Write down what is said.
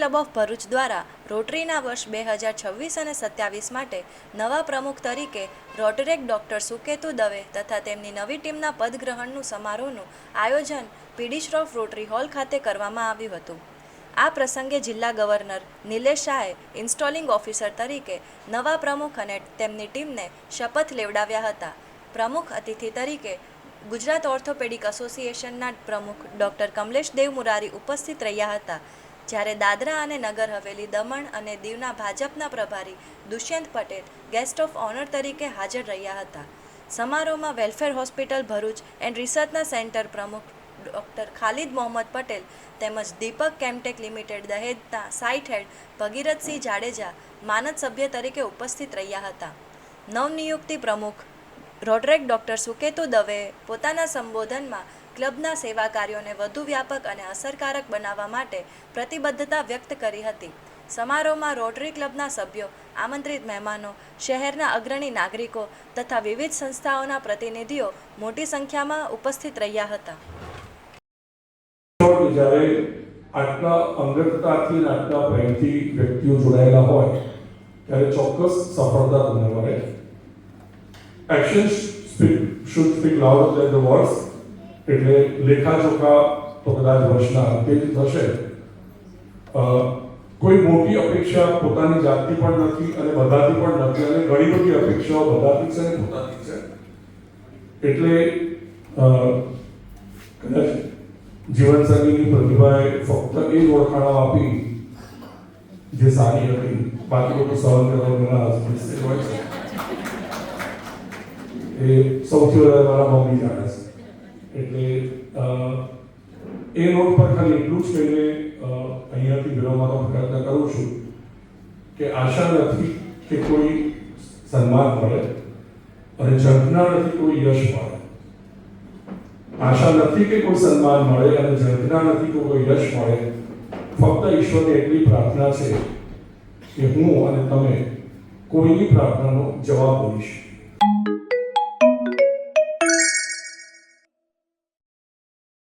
Club of Bharuch દ્વારા રોટરીના વર્ષ 2026 અને 27 માટે નવા પ્રમુખ તરીકે રોટરેક ડૉક્ટર સુકેતુ દવે તથા તેમની નવી ટીમના પદગ્રહણનું સમારોહનું આયોજન પીડી શ્રોફ રોટરી હોલ ખાતે કરવામાં આવ્યું હતું. આ પ્રસંગે જિલ્લા ગવર્નર નિલેશ શાહે ઇન્સ્ટોલિંગ ઓફિસર તરીકે નવા પ્રમુખ અને તેમની ટીમને શપથ લેવડાવ્યા હતા. પ્રમુખ અતિથિ તરીકે ગુજરાત ઓર્થોપેડિક એસોસિએશનના પ્રમુખ ડૉક્ટર કમલેશ દેવ મુરારી ઉપસ્થિત રહ્યા હતા, જ્યારે દાદરા અને નગર હવેલી, દમણ અને દીવના ભાજપના પ્રભારી Dushyant Patel guest of honour તરીકે હાજર રહ્યા હતા. સમારોહમાં વેલફેર હોસ્પિટલ ભરૂચ એન્ડ રિસર્ચના સેન્ટર પ્રમુખ ડૉક્ટર ખાલિદ મોહમ્મદ પટેલ તેમજ દીપક કેમટેક લિમિટેડ દહેજના સાઇટ હેડ ભગીરથસિંહ જાડેજા માનદ સભ્ય તરીકે ઉપસ્થિત રહ્યા હતા. નવનિયુક્તિ પ્રમુખ રોટરેક ડૉક્ટર સુકેતુ દવેએ પોતાના સંબોધનમાં ક્લબના સેવા કાર્યોને વધુ વ્યાપક અને અસરકારક બનાવવા માટે પ્રતિબદ્ધતા વ્યક્ત કરી હતી. સમારોહમાં રોટરી ક્લબના સભ્યો, આમંત્રિત મહેમાનો, શહેરના અગ્રણી નાગરિકો તથા વિવિધ સંસ્થાઓના પ્રતિનિધિઓ મોટી સંખ્યામાં ઉપસ્થિત રહ્યા હતા. જ્યારે આટલા અંગતતાથી આટલા પ્રેમથી વ્યક્તિઓ જોડાયેલા હોય ત્યારે ચોક્કસ સફળતા તમને મળે. Actions should speak louder than the words. એટલે લેખાજોખા તો કદાચ વર્ષના અંતે જ થશે. કોઈ મોટી અપેક્ષા પોતાની જાતથી પણ નથી અને બધાથી પણ નથી, અને ઘણી બધી અપેક્ષાઓ બધાથી છે અને પોતાથી છે. એટલે કદાચ જીવનસંગીની પ્રતિભાએ ફક્ત એ જ ઓળખાણો આપી જે સારી હતી, બાકી બધું સહન કરવાના મુશ્કેલ હોય છે. એ સૌથી વધારે મારા મમ્મી જાણે છે. એટલે એ નોટ પર ખાલી એટલું જ કહીને અહીંયાથી વિરમવાનો પ્રયત્ન કરું છું કે આશા નથી કે કોઈ સન્માન મળે અને ઝંખના નથી કોઈ યશ મળે. આશા નથી કે કોઈ સન્માન મળે અને ઝંખના નથી કે કોઈ યશ મળે. ફક્ત ઈશ્વરની એટલી પ્રાર્થના છે કે હું અને તમે કોઈની પ્રાર્થનાનો જવાબ દઈશું.